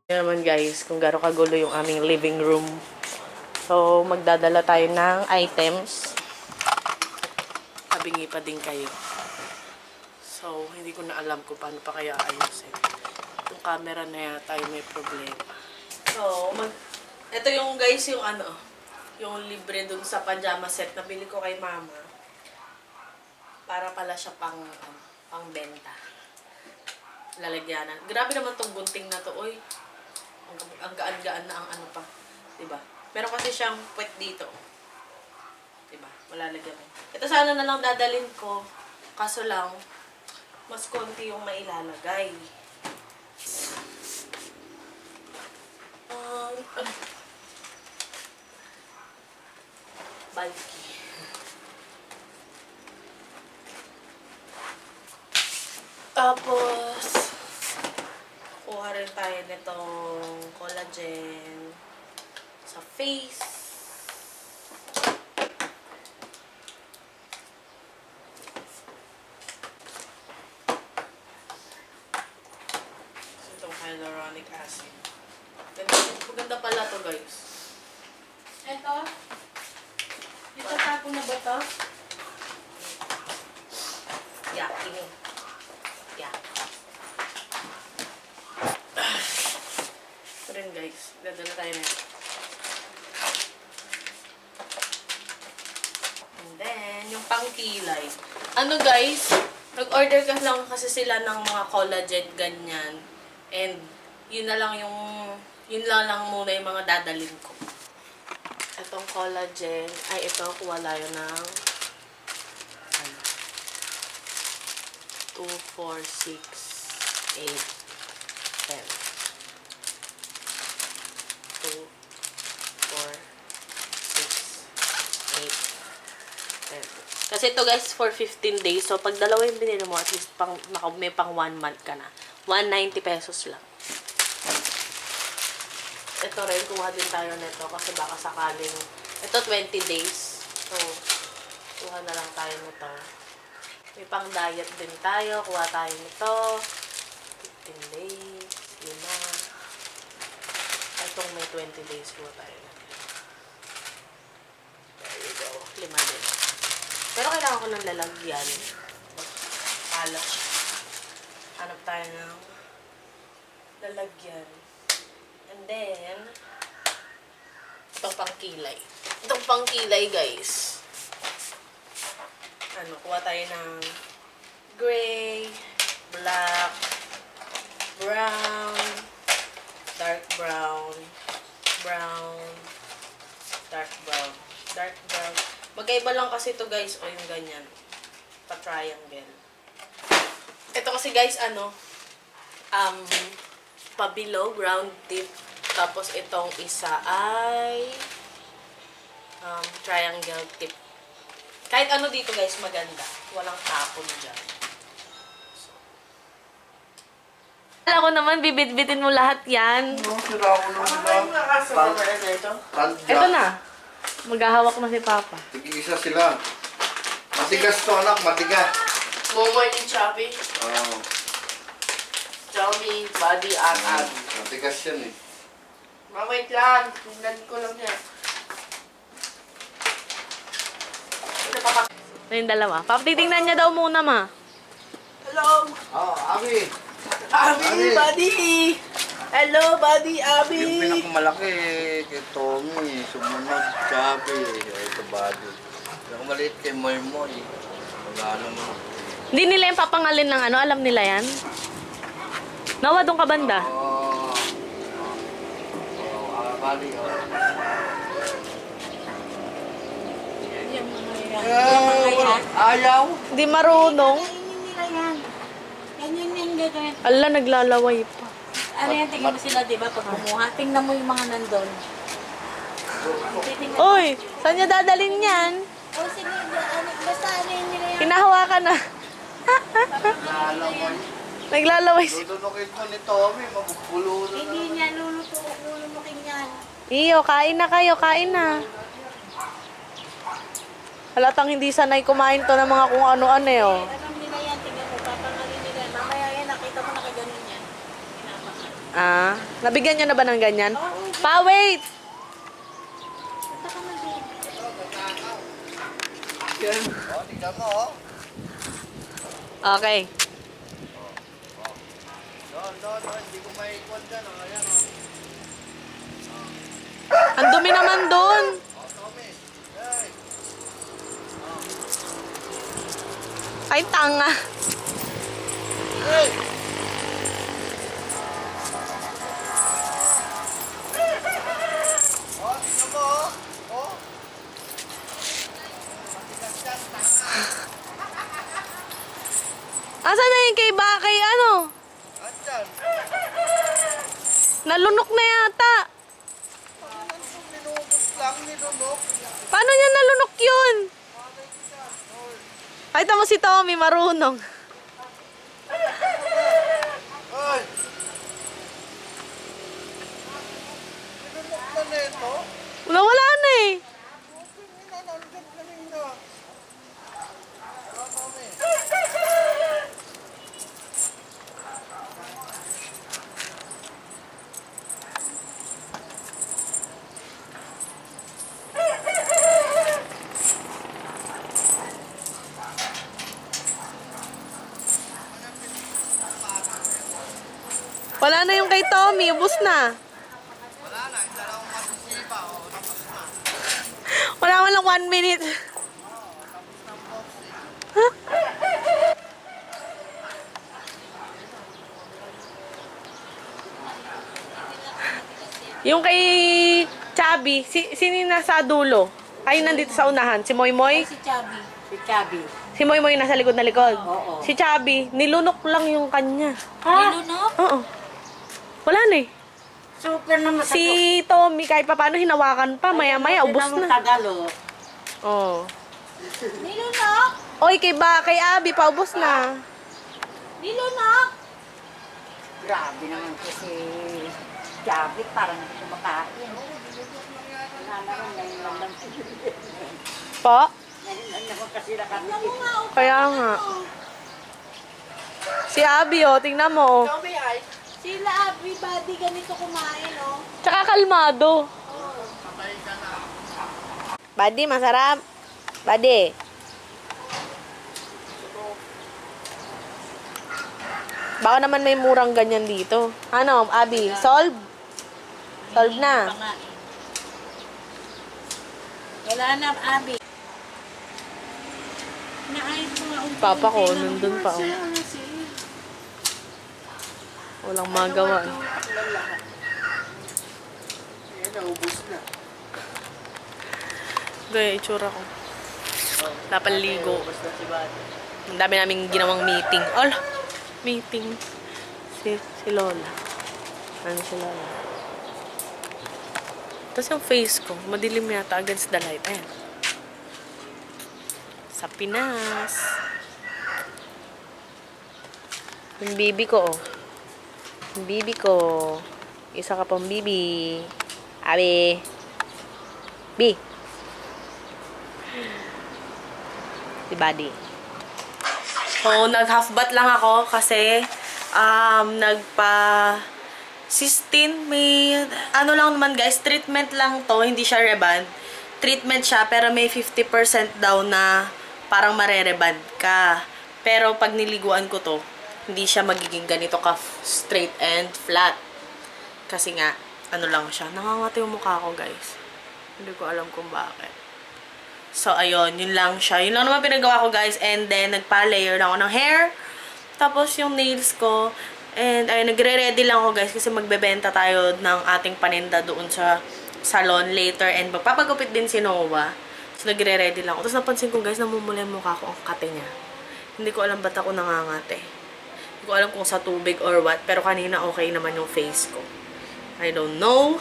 Yan naman guys, kung gaano kagulo yung aming living room. So, magdadala tayo ng items. Tabingi pa din kayo. So, hindi ko na alam kung paano pa kaya ayusin. Yung camera na yata may problema. So, ito yung guys, yung yung libre dun sa pajama set na bili ko kay mama. Para pala siya pang benta. Lalagyanan. Grabe naman tong gunting na to, oy. Ang gaan-gaan na ang pa. Diba? Meron kasi siyang puwet dito. Diba? Malalagyan. Ito sana na lang dadalhin ko. Kaso lang, mas konti yung mailalagay. Bulky. Tapos, kuha rin tayo nitong collagen sa face. Itong hyaluronic acid. Maganda pala to guys. Eto? Itatapon na ba to? Yeah, ini. Yeah. Ito rin guys. Dadala tayo na ito. And then, yung pangkilay. Ano guys, nag-order ka lang kasi sila ng mga collagen ganyan. And, yun lang muna yung mga dadalhin ko. Itong collagen, ay ito, kuha tayo ng 2, 4, 6, 8, 10. 2, 4, 6, 8, 10. Kasi ito guys, for 15 days. So, pag dalawa yung binili mo, at least may pang 1 month ka na. 190 pesos lang. Ito rin, kuha din tayo nito kasi baka sakaling, ito 20 days. So, kuha na lang tayo nito. May pang diet din tayo, kuha tayo nito. 15 days, yun na. Itong may 20 days, kuha tayo nito. There you go, 5 din. Pero kailangan ko ng lalagyan. Alat siya. Hanap tayo ng lalagyan. And then, itong pangkilay. Itong pangkilay, guys. Kuha tayo ng gray, black, brown, dark brown, brown, dark brown, dark brown. Magkaiba lang kasi ito, guys, o yung ganyan. Pa-triangle. Ito kasi, guys, pabilo, round tip. Tapos itong isa ay triangle tip. Kahit ano dito guys, maganda. Walang tapon dyan. So. Alam ko naman, bibit-bitin mo lahat yan. Sira ko nung Ito na. Maghahawak na si Papa. Tig-isa sila. Matigas to anak, matigas. Momoy ni Chubby. Oo. Chubby, body, ang. Matigas yan eh. Mamait lang. Tingnan ko lang yan. Ito yung dalawa. Papa, titingnan niya daw muna, ma. Hello. Abi. Abi, buddy. Hello, buddy, Abi. Yung pinakamalaki kay Tommy, sumunod, Chubby. Ito body. Yung maliit kay Moy Moy. Wala naman. Hindi nila yung papangalin ng alam nila yan? Nawa, doon ka banda. Akali, ayaw. Hindi marunong. Nila yan. Ganyan yung gagawin. Ala, naglalaway pa. Ano yan, tingnan mo sila, di ba? Pag kumuha, tingnan mo yung mga nandun. Uy, saan niya dadalhin yan? O sige, basta ano yun nila yan. Hinahawakan na. Naglalaway si... Dudunukin mo ni Tommy, mabubulo na. Hindi niya lulutukin yan. Iyo, kain na kayo, kain na. Halatang hindi sanay kumain to ng mga kung ano-ano eh, oh. Alam nila yan, tingnan mo, papangalin nila. Mamaya yan, nakita mo nakaganon yan. Ah, nabigyan niyo na ba ng ganyan? Pa, wait! Oh, tignan mo, oh. Okay. Doon, hindi ko maikot dyan, oh. Ayan, oh. Ang dumi naman doon. Oh, Tommy. Hey. Ay, tanga. Hey! Oh, tignan mo, oh. Oh. Matigas yan, tanga. Asan na yung kay Bakay, ano? Andyan. Nalunok na yata. Minubos lang, nilunok. Paano niya nalunok yun? Ay, tamo si Tommy, marunong. Ay! Nilunok na nito. Wala na eh. Nandiyan kanina. Oh, Tommy. Wala na yung kay Tommy, ubos na. Wala na, yung dalawang masisipa. Oh, tapos na. Wala man lang 1 minute. Yung kay Chubby, sino yung nasa dulo? Ay, nandito sa unahan. Si Moy Moy? Si Chubby. Si Chubby. Si Moy Moy nasa likod na likod. Oo. Si Chubby, nilunok lang yung kanya. Nilunok? Oo. Wala na eh. Super naman sa Si Tommy, kahit pa paano hinawakan pa, maya-maya, ubos na. Tagalog. Oo. Nilunok? Oy, kay Abby, paubos na. Nilunok? Grabe naman kasi Chubby, parang hindi kumakain. Wala naman, ngayon lang Po? Ngayon lang naman kasi nakakit. Kaya nga. Si Abby, oh, tingnan mo. Oh. Sila everybody ganito kumain, oh. Tsaka kalmado. Buddy, masarap. Buddy. Baka naman may murang ganyan dito. Ano, Abby? Solve? Solve na. Wala na, Abby. Naayos ko nga unti-unti Papa ko, lang. nandun pa. Oh. Walang magawa. Ayan, naubos na. Gaya, itsura ko. Napaligo. Ang dami naming ginawang meeting. Ala, meeting. Si Lola. Ano si Lola? Tapos yung face ko, madilim yata against the light. Ayan. Sa Pinas. Yung bibi ko, oh. Yung bibi ko. Isa ka pang bibi. Abi. Bi. Si Buddy. So, nag-half bath lang ako kasi nagpa-16. May, ano lang naman guys, treatment lang to. Hindi siya reband. Treatment siya, pero may 50% daw na parang marereband ka. Pero pag niliguan ko to, hindi siya magiging ganito ka straight and flat. Kasi nga, ano lang siya. Nangangati yung mukha ko guys. Hindi ko alam kung bakit. So, ayun. Yun lang siya. Yun lang naman pinagawa ko, guys. And then, nagpa-layer lang ako ng hair. Tapos, yung nails ko. And, ayun, nagre-ready lang ako, guys. Kasi magbebenta tayo ng ating paninda doon sa salon later. And, magpapagupit din si Noah. So, nagre-ready lang ako. Tapos, napansin ko, guys, namumula yung mukha ko ang kate niya. Hindi ko alam ba't ako nangangate. Hindi ko alam kung sa tubig or what. Pero, kanina okay naman yung face ko. I don't know.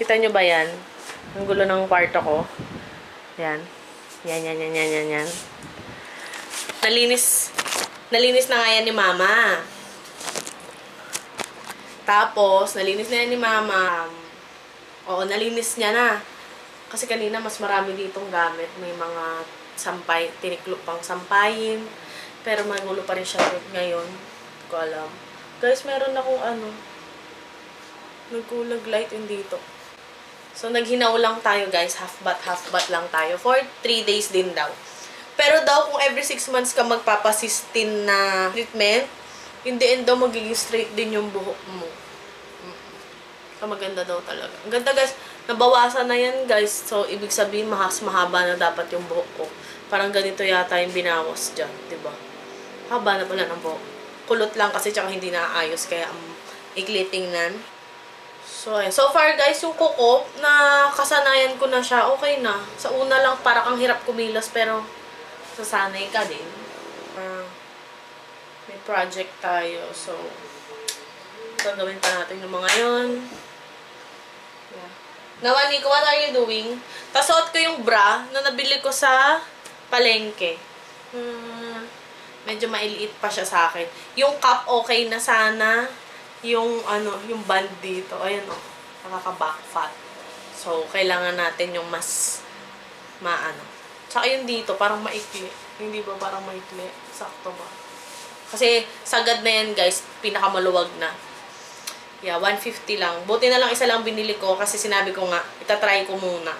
Kita nyo ba yan? Ang gulo ng kwarto ko. Yan. Yan. Nalinis na nga yan ni Mama. Tapos, nalinis na yan ni Mama. Oo, nalinis niya na. Kasi kanina, mas marami ditong gamit. May mga sampay, tiniklop pang sampayin. Pero magulo pa rin siya ngayon. Hindi ko alam. Guys, meron akong nagkulag light in dito. So, naghinaw lang tayo guys. Half bath lang tayo. For 3 days din daw. Pero daw, kung every 6 months ka magpapasistin na treatment, in the end daw, magiging straight din yung buhok mo. So, maganda daw talaga. Ang ganda guys. Nabawasan na yan guys. So, ibig sabihin, mahaba na dapat yung buhok ko. Parang ganito yata yung binawas dyan. Diba? Haba na pala ng buhok. Kulot lang kasi tsaka hindi naayos. Kaya ang ikli tingnan. So, ayun. So far, guys, yung kuko, na kasanayan ko na siya, okay na. Sa una lang, para kang hirap kumilos, pero sasanay ka din. May project tayo, so gagawin pa natin yung mga yun. Yeah. Now, Nico, what are you doing? Tapos, suot ko yung bra na nabili ko sa palengke. Medyo mailiit pa siya sa akin. Yung cup, okay na sana. Yung yung band dito, ayan nakaka-back fat. So, kailangan natin yung mas Tsaka yung dito, parang maikli. Hindi ba parang maikli? Sakto ba? Kasi, sagad na yan, guys. Pinakamaluwag na. Yeah, 150 lang. Buti na lang isa lang binili ko kasi sinabi ko nga, itatry ko muna.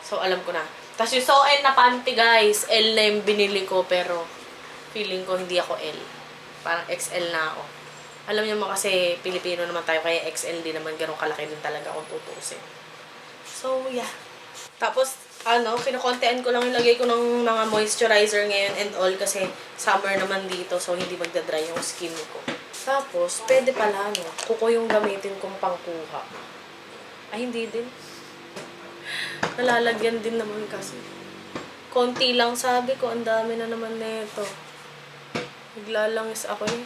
So, alam ko na. Tapos yung Sew-In na panty, guys. L na yung binili ko, pero feeling ko hindi ako L. Parang XL na ako. Alam niyo mo kasi Pilipino naman tayo, kaya XL din naman, ganun kalaki din talaga kung tutusin. So, yeah. Tapos, kinukontean ko lang ilagay ko ng mga moisturizer ngayon and all kasi summer naman dito, so hindi magdadry yung skin ko. Tapos, pwede pala, kuko yung gamitin kong pangkuha. Ay, hindi din. Nalalagyan din naman kasi. Konti lang sabi ko, ang dami na naman nito. Naglalangis ako eh.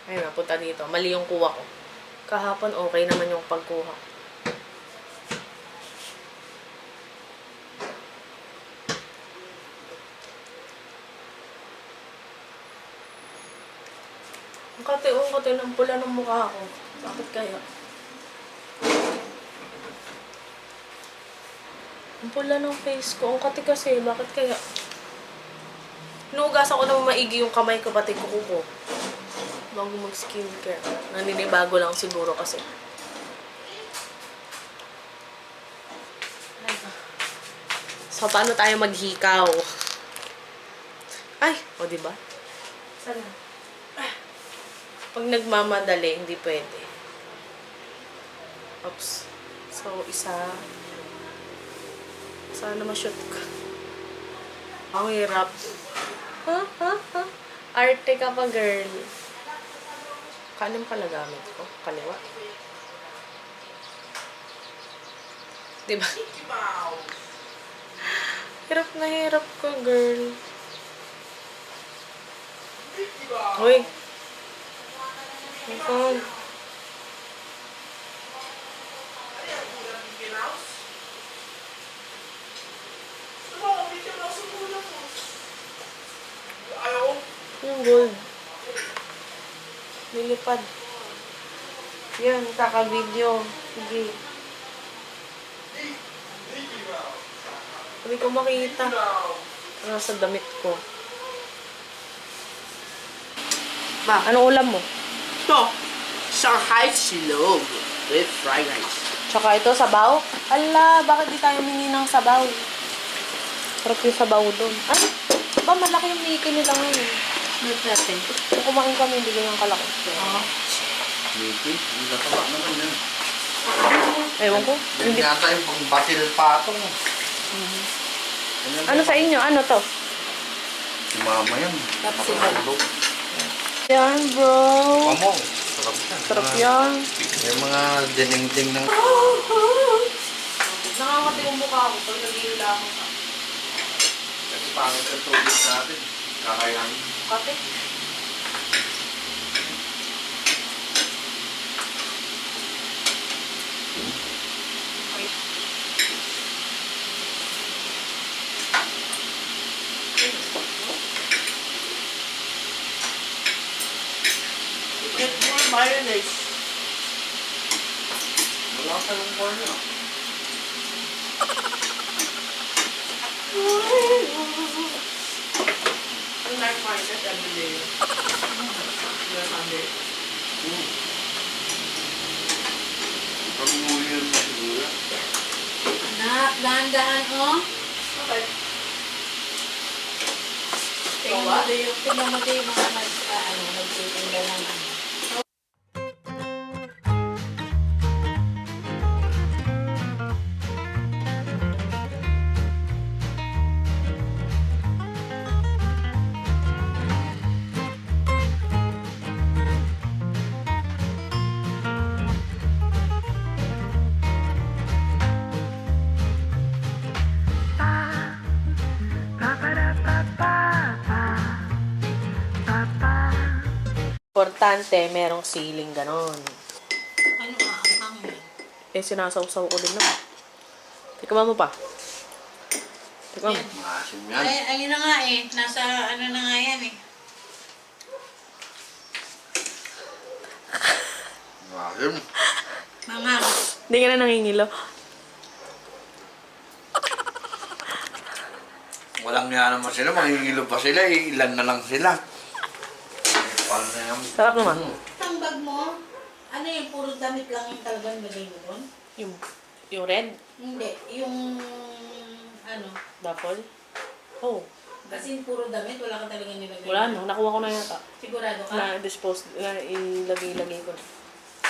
Ayun, napunta dito. Mali yung kuha ko. Kahapon, okay naman yung pagkuha. Ang kati ng pula ng mukha ko. Bakit kaya? Ang pula ng face ko. Ang kati kasi. Bakit kaya? Inuugasan ko naman maigi yung kamay ko, pati kuko ko. Bago mag-skincare. Naninibago lang siguro kasi. So, paano tayo maghikaw? Ay! O, diba? Sana? Pag nagmamadali, hindi pwede. Oops. So, isa. Sana ma-shoot ka. Ang hirap. Arte ka pa, girl. Kanin pala gamit ko. Kaliwa. Diba? Hirap na hirap ko, girl. Uy. Ikaw. Yung gold. Nilipad. Yan, kaka-video. Sige. Hindi ko makita. Nasa damit ko. Ma, Anong ulam mo? ito, Shanghai silog with fried rice. Tsaka ito, sabaw. Ala, bakit di tayo mingi ng sabaw? Sarap yung sabaw doon. Ay, ba malaki yung niki nila ngayon. Natin. Kung kumain kami, hindi ganyan kalaki. Miki, hindi na taba naman yan. Ewan ko. Yan Hindi. yata yung pang-batil patong. Ano sa inyo? Ano to? Si mama yan. Tapos Yan, bro. Pamong. Sarap yan. Sarap yan. Yung mga dinding-ding ng... Nakangati yung mukha ko pag nag-iila ako sa Kasi pangit ang tubig natin. Kakayanin. kape. Get more mayonnaise. Wala ka yung corn na. Ang yung night market everyday. Yung Sunday. Pag-uwi na siguro. Anak, dahan-dahan, oh. Okay. Tingnan mo din yung mga nagtitinda ng ano. Importante, merong ceiling ganon. Ano ang yan? Eh, sinasawsaw ko din naman. Tikman mo pa. Tikman mo. Maasim yan. Ay, ayun na nga eh. Nasa ano na nga yan eh. Maasim. Mga Hindi ka na nangingilo. Walang nga naman sila, mangingilo pa sila, ilan na lang sila. Paano na yan? Sarap naman. ang bag mo, ano yung puro damit lang yung talagang nilagay mo doon? Yung red, Hindi, yung ano, duffel. Oh, kasi puro damit, wala ka talagang nilagay. wala na. Nakuha ko na yata. Sigurado ka? Na-dispose, na ilagay-lagay ko na.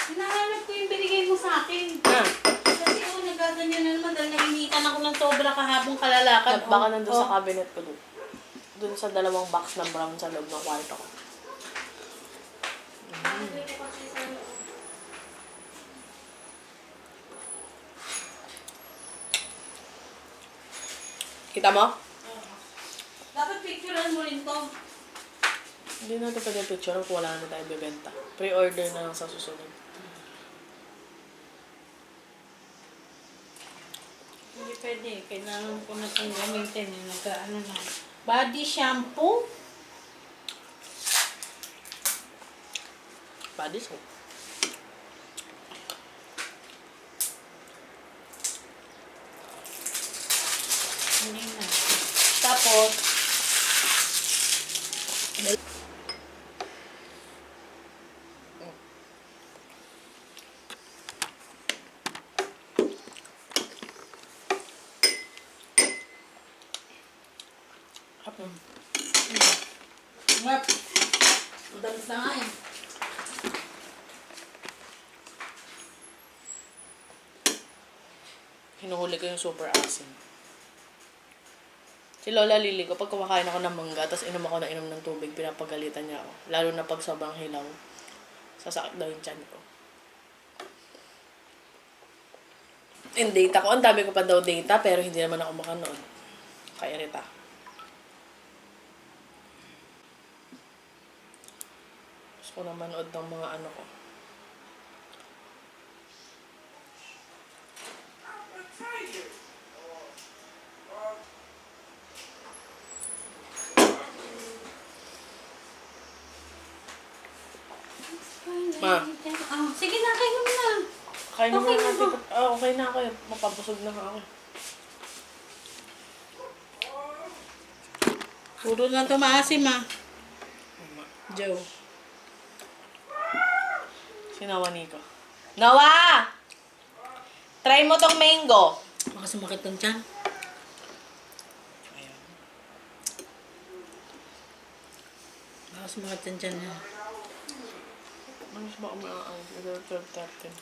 Hinahanap ko yung binigay mo sa akin. Ah, Kasi nagaganyan na naman dahil nainitan ako ng sobra kahabang kalalakad. baka nandun sa cabinet ko doon. Doon sa dalawang box na brown sa loob ng kwarto ko. Kita mo? Dapat picturean mo rin to. Hindi natin pwede picture kung wala na tayo bibenta. Pre-order na lang sa susunod. Hindi pwede. Kailangan ko na itong gamitin. Nagkaano na. Body shampoo. Body soap. Hindi na. Tapos, Ngap. Ang damis na nga eh. hinuhuli ko yung super asin. Si Lola Lily ko, pag kumakain ako ng mangga, tapos inom ako na inom ng tubig, pinapagalitan niya ako. Lalo na pag sobrang hilaw. Sasakit daw yung tiyan ko. And data ko, ang dami ko pa daw data, pero hindi naman ako makanood. Kaya rita. Gusto ko na manood ng mga ano ko. Ma. Ah, sige na, kayo mo na. Kain mo Okay na na natin. ba? Okay na ako. Mapapusog na ako. Puro na ito maasim ah. Joe. Sinawa Nico. Nawa! Try mo tong mango. Baka sumakit ng tiyan. Ayan. Baka sumakit ng tiyan na. Ano ba kung 12:13?